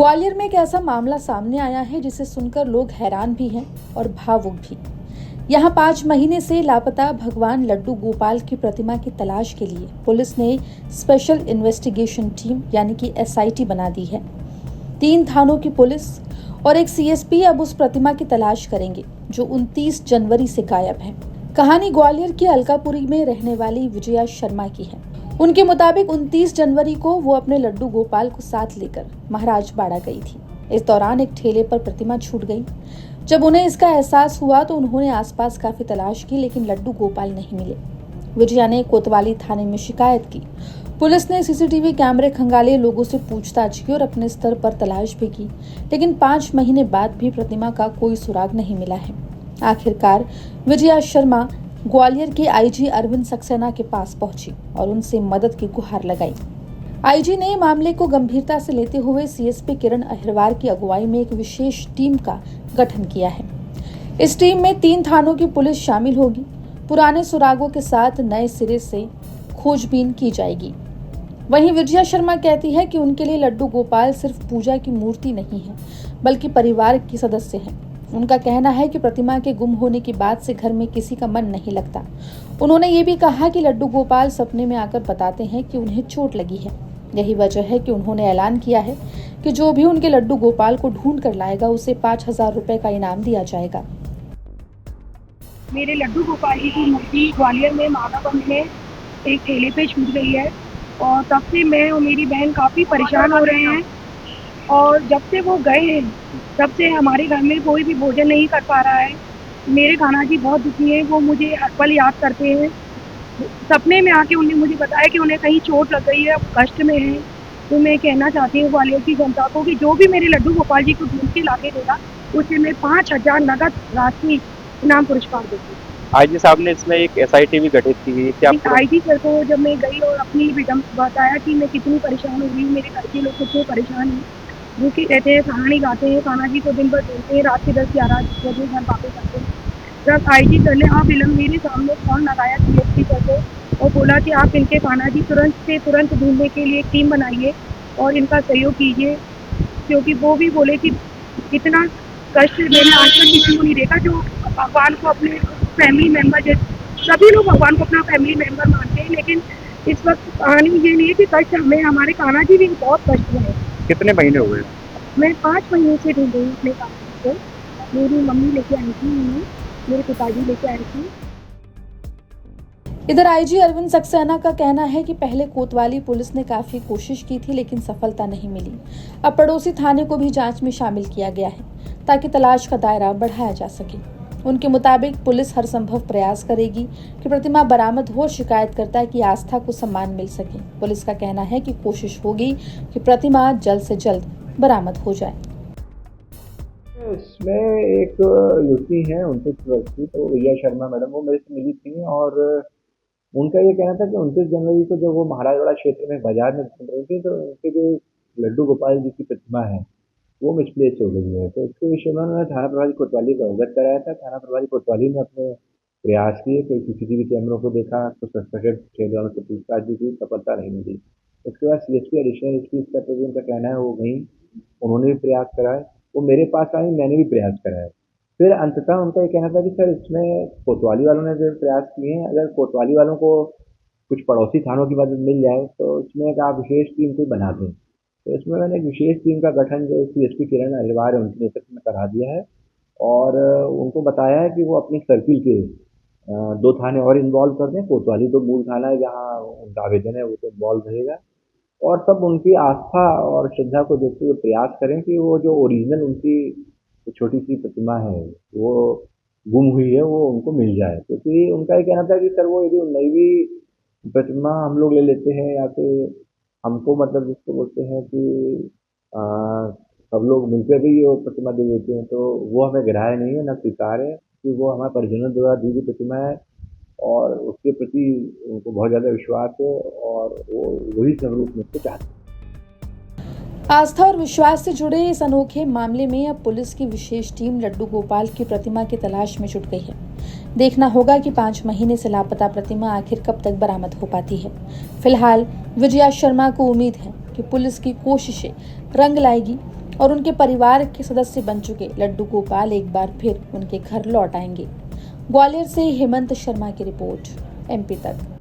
ग्वालियर में एक ऐसा मामला सामने आया है जिसे सुनकर लोग हैरान भी हैं और भावुक भी। यहाँ 5 महीने से लापता भगवान लड्डू गोपाल की प्रतिमा की तलाश के लिए पुलिस ने स्पेशल इन्वेस्टिगेशन टीम यानी कि SIT बना दी है। 3 थानों की पुलिस और एक CSP अब उस प्रतिमा की तलाश करेंगे जो 29 जनवरी से गायब है। कहानी ग्वालियर की अलकापुरी में रहने वाली विजया शर्मा की है। उनके मुताबिक 29 जनवरी को वो अपने लड्डू गोपाल को साथ लेकर महाराजबाड़ा गई थी। इस दौरान एक ठेले पर प्रतिमा छूट गई। जब उन्हें इसका एहसास हुआ तो उन्होंने आसपास काफी तलाश की, लेकिन लड्डू गोपाल नहीं मिले। विजया ने कोतवाली थाने में शिकायत की। पुलिस ने CCTV कैमरे खंगाले, लोगों से पूछताछ की और अपने स्तर पर तलाश भी की, लेकिन 5 महीने बाद भी प्रतिमा का कोई सुराग नहीं मिला है। आखिरकार विजया शर्मा ग्वालियर के IG अरविंद सक्सेना के पास पहुंची और उनसे मदद की गुहार लगाई। IG ने मामले को गंभीरता से लेते हुए CSP किरण अहिरवार की अगुवाई में एक विशेष टीम का गठन किया है। इस टीम में 3 थानों की पुलिस शामिल होगी। पुराने सुरागों के साथ नए सिरे से खोजबीन की जाएगी। वहीं विजया शर्मा कहती है कि उनके लिए लड्डू गोपाल सिर्फ पूजा की मूर्ति नहीं है, बल्कि परिवार की सदस्य है। उनका कहना है कि प्रतिमा के गुम होने के बाद से घर में किसी का मन नहीं लगता। उन्होंने ये भी कहा कि लड्डू गोपाल सपने में आकर बताते हैं कि उन्हें चोट लगी है। यही वजह है कि उन्होंने ऐलान किया है कि जो भी उनके लड्डू गोपाल को ढूंढ कर लाएगा उसे 5,000 रुपए का इनाम दिया जाएगा। मेरे लड्डू गोपाल जी की मूर्ति ग्वालियर में माधवगंज में एक ठेले पे छूट गई है और तब से मैं और मेरी बहन काफ़ी परेशान हो रहे हैं। और जब से वो गए हैं तब से हमारे घर में कोई भी भोजन नहीं कर पा रहा है। मेरे कान्हा जी बहुत दुखी हैं, वो मुझे हर पल याद करते हैं। सपने में आके उन्होंने मुझे बताया कि उन्हें कहीं चोट लग गई है, कष्ट में है। तो मैं कहना चाहती हूँ ग्वालियर की जनता को कि जो भी मेरे लड्डू गोपाल जी को ढूंढ के लाके देगा उसे मैं 5,000 नगद राशि इनाम पुरस्कार दूँगी। IG साहब ने इसमें एक SIT भी गठित की है। क्या IG सर को जब मैं गई और अपनी विडम बताया कि मैं कितनी परेशान हो रही हूँ, मेरे घर के लोग कितने परेशान हैं, भूखे रहते हैं, खाना नहीं खाते हैं, कान्हा जी को दिन भर ढूंढते हैं, रात के 10-11 बजे घर वापस आते हैं। जब IG सर ने अविलंब मेरे सामने फोन लगाया CSP सर को और बोला कि आप इनके कान्हा जी तुरंत से तुरंत ढूंढने के लिए एक टीम बनाइए और इनका सहयोग कीजिए, क्योंकि वो भी बोले कि इतना कष्ट मैंने आज तक किसी को नहीं देखा जो भगवान को अपने फैमिली मेंबर जैसे, सभी लोग भगवान को अपना फैमिली मेंबर मानते हैं, लेकिन इस वक्त कहानी ये नहीं है कि कष्ट हमें, हमारे कान्हा जी भी बहुत कष्ट में है। कितने महीने हुए? मैं 5 महीने से ढूंढ रही हूँ अपने कान्हा को। मेरी मम्मी लेके आई थी, मेरे पिताजी लेके आए थे। इधर IG अरविंद सक्सेना का कहना है कि पहले कोतवाली पुलिस ने काफी कोशिश की थी, लेकिन सफलता नहीं मिली। अब पड़ोसी थाने को भी जांच में शामिल किया गया है ताकि तलाश का दायरा बढ़ाया जा सके। उनके मुताबिक पुलिस हर संभव प्रयास करेगी कि प्रतिमा बरामद हो, शिकायतकर्ता की आस्था को सम्मान मिल सके। पुलिस का कहना है कि कोशिश होगी कि प्रतिमा जल्द से जल्द बरामद हो जाए। इसमें एक युवती है 29 वर्ष की, तो विजया शर्मा मैडम, वो मेरे से मिली थी और उनका ये कहना था कि 29 जनवरी को जब वो महाराजवाड़ा क्षेत्र में बाजार में घूम रही थी तो उनके जो लड्डू गोपाल जी की प्रतिमा है वो मिसप्लेस हो गई है। तो इसके विषय में उन्होंने थाना प्रभारी कोतवाली को अवगत कराया था। थाना प्रभारी कोतवाली ने अपने प्रयास किए, कई CCTV कैमरों को देखा, कुछ सस्पेक्टेड ठेले वालों से पूछताछ भी की, सफलता नहीं मिली। उसके बाद CSP एडिशनल SP स्तर पर भी उनका कहना है वो गई, उन्होंने भी प्रयास कराए, वो मेरे पास आई, मैंने भी प्रयास कराए। फिर अंततः उनका ये कहना था कि सर इसमें कोतवाली वालों ने जो प्रयास किए हैं, अगर कोतवाली वालों को कुछ पड़ोसी थानों की मदद मिल जाए तो इसमें एक आप विशेष टीम कोई बना दें। तो इसमें मैंने एक विशेष टीम का गठन जो CSP किरण अहिरवार है उनके नेतृत्व में करा दिया है और उनको बताया है कि वो अपनी सर्किल के 2 थाने और इन्वॉल्व कर दें। कोतवाली तो मूल थाना है जहाँ उनका आवेदन है, वो तो इन्वॉल्व रहेगा और सब उनकी आस्था और श्रद्धा को देखते हुए प्रयास करें कि वो जो ओरिजिनल उनकी छोटी सी प्रतिमा है वो गुम हुई है वो उनको मिल जाए। क्योंकि उनका ये कहना था कि सर वो यदि नई भी प्रतिमा हम लोग ले लेते हैं या फिर हमको मतलब जिसको बोलते हैं कि सब लोग मिलकर भी वो प्रतिमा दे देते हैं तो वो हमें ग्राह्य नहीं है, न स्वीकार है, कि वो हमारे परिजनों द्वारा दी गई प्रतिमा है और उसके प्रति उनको बहुत ज़्यादा विश्वास है और वो वही स्वरूप मुझको चाहते हैं। आस्था और विश्वास से जुड़े इस अनोखे मामले में अब पुलिस की विशेष टीम लड्डू गोपाल की प्रतिमा की तलाश में जुट गई है। देखना होगा कि 5 महीने से लापता प्रतिमा आखिर कब तक बरामद हो पाती है। फिलहाल विजया शर्मा को उम्मीद है कि पुलिस की कोशिशें रंग लाएगी और उनके परिवार के सदस्य बन चुके लड्डू गोपाल एक बार फिर उनके घर लौट आएंगे। ग्वालियर से हेमंत शर्मा की रिपोर्ट, MP तक।